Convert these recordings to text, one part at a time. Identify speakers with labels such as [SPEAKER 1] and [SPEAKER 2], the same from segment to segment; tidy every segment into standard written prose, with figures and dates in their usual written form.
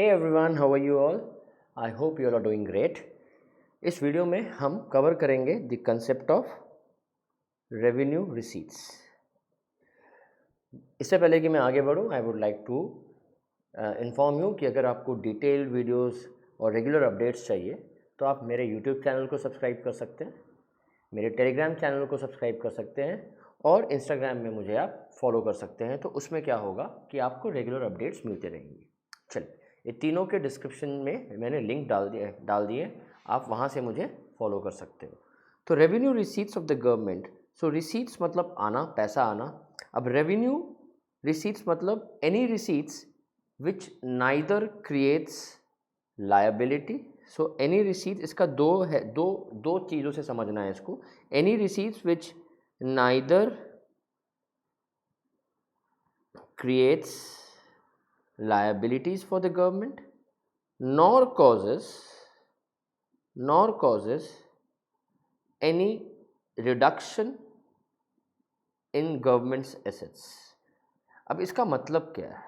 [SPEAKER 1] Hey everyone, how are you all? I hope you all are doing great. इस video में हम cover करेंगे the concept of revenue receipts. इससे पहले कि मैं आगे बढ़ूं, I would like to inform you कि अगर आपको डिटेल्ड वीडियोस और रेगुलर अपडेट्स चाहिए तो आप मेरे यूट्यूब चैनल को सब्सक्राइब कर सकते हैं, मेरे टेलीग्राम चैनल को सब्सक्राइब कर सकते हैं और इंस्टाग्राम में मुझे आप फॉलो कर सकते हैं। तो उसमें क्या होगा कि आपको रेगुलर अपडेट्स मिलते रहेंगी। चलिए, ये तीनों के डिस्क्रिप्शन में मैंने लिंक डाल दिए, आप वहाँ से मुझे फॉलो कर सकते हो। तो revenue receipts of the government, so receipts मतलब आना, पैसा आना। अब रेवेन्यू रिसीट्स मतलब any receipts which neither creates liability. So any receipt, इसका दो चीज़ों से समझना है इसको। Any receipts which neither creates liabilities for the government nor causes any reduction in government's assets। अब इसका मतलब क्या है?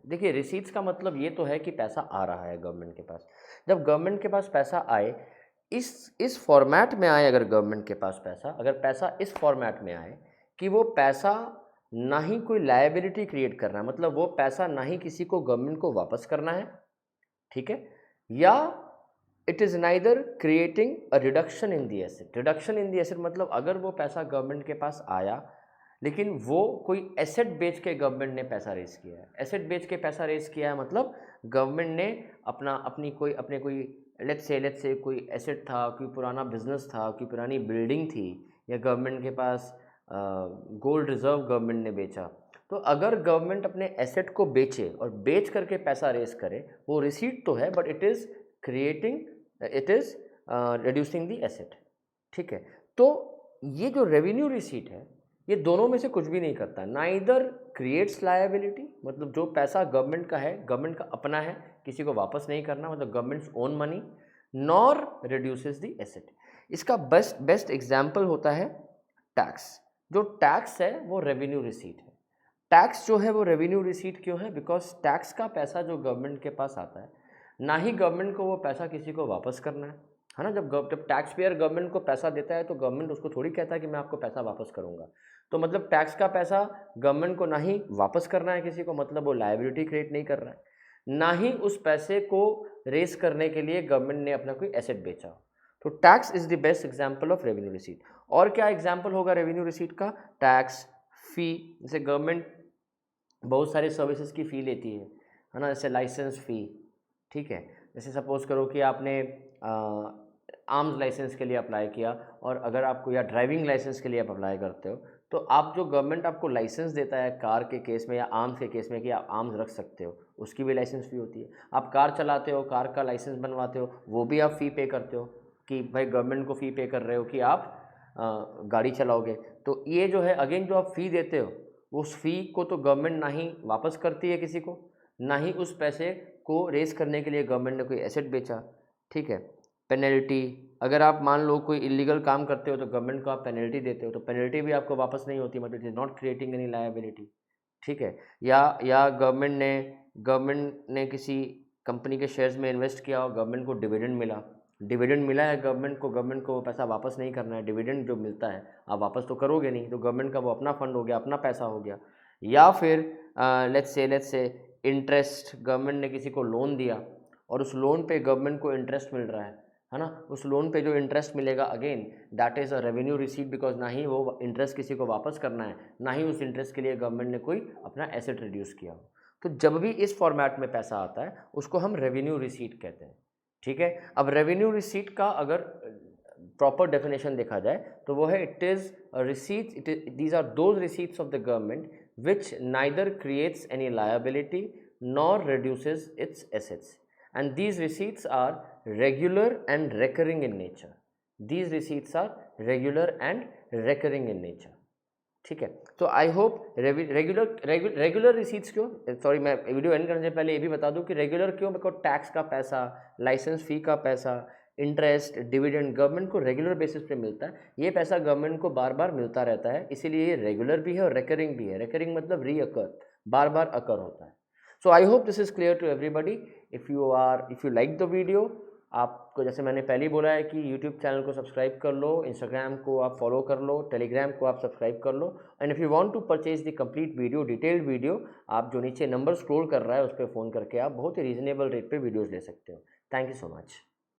[SPEAKER 1] देखिए, रिसीट्स का मतलब ये तो है कि पैसा आ रहा है गवर्नमेंट के पास। जब गवर्नमेंट के पास पैसा आए, इस फॉर्मेट में आए, अगर गवर्नमेंट के पास अगर पैसा इस फॉर्मेट में आए कि वो पैसा ना ही कोई लायबिलिटी क्रिएट करना है, मतलब वो पैसा ना ही किसी को गवर्नमेंट को वापस करना है, ठीक है, या it is neither creating a reduction in the asset. Reduction in the asset मतलब अगर वो पैसा गवर्नमेंट के पास आया लेकिन वो कोई एसेट बेच के गवर्नमेंट ने पैसा रेस किया है। एसेट बेच के पैसा रेस किया है मतलब गवर्नमेंट ने अपने कोई लेट्स से कोई एसेट था, कोई पुराना बिजनेस था, कोई पुरानी बिल्डिंग थी, या गवर्नमेंट के पास गोल्ड रिजर्व गवर्नमेंट ने बेचा। तो अगर गवर्नमेंट अपने एसेट को बेचे और बेच करके पैसा रेस करे, वो रिसीट तो है but it is reducing the asset, ठीक है। तो ये जो रेवेन्यू रिसीट है, ये दोनों में से कुछ भी नहीं करता। नाइदर क्रिएट्स लायबिलिटी, मतलब जो पैसा गवर्नमेंट का है, गवर्नमेंट का अपना है, किसी को वापस नहीं करना, मतलब governments own money, nor reduces the asset. इसका बेस्ट एग्जाम्पल होता है टैक्स। जो टैक्स है वो रेवेन्यू रिसीट है। टैक्स जो है वो रेवेन्यू रिसीट क्यों है? बिकॉज टैक्स का पैसा जो गवर्नमेंट के पास आता है, ना ही गवर्नमेंट को वो पैसा किसी को वापस करना है ना। जब टैक्स पेयर गवर्नमेंट को पैसा देता है तो गवर्नमेंट उसको थोड़ी कहता है कि मैं आपको पैसा वापस करूंगा। तो मतलब टैक्स का पैसा गवर्नमेंट को ना ही वापस करना है किसी को, मतलब वो लायबिलिटी क्रिएट नहीं कर रहा है, ना ही उस पैसे को रेस करने के लिए गवर्नमेंट ने अपना कोई एसेट बेचा। तो tax is the best example of revenue receipt. और क्या एग्जाम्पल होगा रेवेन्यू रिसीट का? टैक्स, फी। जैसे गवर्नमेंट बहुत सारे सर्विसेज की फ़ी लेती है ना, जैसे लाइसेंस फ़ी, ठीक है। जैसे सपोज़ करो कि आपने आर्म्स लाइसेंस के लिए अप्लाई किया, और अगर आपको, या ड्राइविंग लाइसेंस के लिए आप अप्लाई करते हो, तो आप जो गवर्नमेंट आपको लाइसेंस देता है कार के केस में या आर्म्स के केस में कि आप आर्म्स रख सकते हो, उसकी भी लाइसेंस फ़ी होती है। आप कार चलाते हो, कार का लाइसेंस बनवाते हो, वो भी आप फ़ी पे करते हो कि भाई गवर्नमेंट को फ़ी पे कर रहे हो कि आप गाड़ी चलाओगे। तो ये जो है, अगेन जो आप फ़ी देते हो, उस फ़ी को तो गवर्नमेंट ना ही वापस करती है किसी को, ना ही उस पैसे को रेस करने के लिए गवर्नमेंट ने कोई एसेट बेचा, ठीक है। पेनल्टी, अगर आप मान लो कोई इलीगल काम करते हो तो गवर्नमेंट को आप पेनल्टी देते हो, तो पेनल्टी भी आपको वापस नहीं होती, मतलब it is not creating any liability, ठीक है। या गवर्नमेंट ने किसी कंपनी के शेयर्स में इन्वेस्ट किया और गवर्नमेंट को डिविडेंड मिला है गवर्नमेंट को वो पैसा वापस नहीं करना है। डिविडेंड जो मिलता है आप वापस तो करोगे नहीं, तो गवर्नमेंट का वो अपना फंड हो गया, अपना पैसा हो गया। या फिर लेट्स से इंटरेस्ट, गवर्नमेंट ने किसी को लोन दिया और उस लोन पे गवर्नमेंट को इंटरेस्ट मिल रहा है ना। उस लोन पे जो इंटरेस्ट मिलेगा, again that is a revenue receipt, because ना ही वो इंटरेस्ट किसी को वापस करना है, ना ही उस इंटरेस्ट के लिए गवर्नमेंट ने कोई अपना एसेट रिड्यूस किया हो। तो जब भी इस फॉर्मेट में पैसा आता है उसको हम रेवेन्यू रिसीट कहते हैं, ठीक है। अब रेवेन्यू रिसीट का अगर प्रॉपर डेफिनेशन देखा जाए तो वो है, it is a receipt, these are those receipts of the government which neither creates any liability nor reduces its assets, and these receipts are regular and recurring in nature. These receipts are regular and recurring in nature, ठीक है। तो I hope regular receipts क्यों, sorry मैं video and करने से पहले ये भी बता दूं कि रेगुलर क्यों, बिकॉज टैक्स का पैसा, लाइसेंस फ़ी का पैसा, इंटरेस्ट, डिविडेंड गवर्नमेंट को रेगुलर बेसिस पे मिलता है। ये पैसा गवर्नमेंट को बार बार मिलता रहता है, इसीलिए ये रेगुलर भी है और रेकरिंग भी है। रेकरिंग मतलब रीअकर, बार बार अकर होता है। So I hope this is clear to everybody. If you like the video, आपको जैसे मैंने पहले ही बोला है कि यूट्यूब चैनल को सब्सक्राइब कर लो, इंस्टाग्राम को आप फॉलो कर लो, टेलीग्राम को आप सब्सक्राइब कर लो. And if you want to purchase the complete video, detailed video, आप जो नीचे नंबर स्क्रॉल कर रहा है उस पर फ़ोन करके आप बहुत ही रीजनेबल रेट पे वीडियोज़ ले सकते हो. Thank you so much.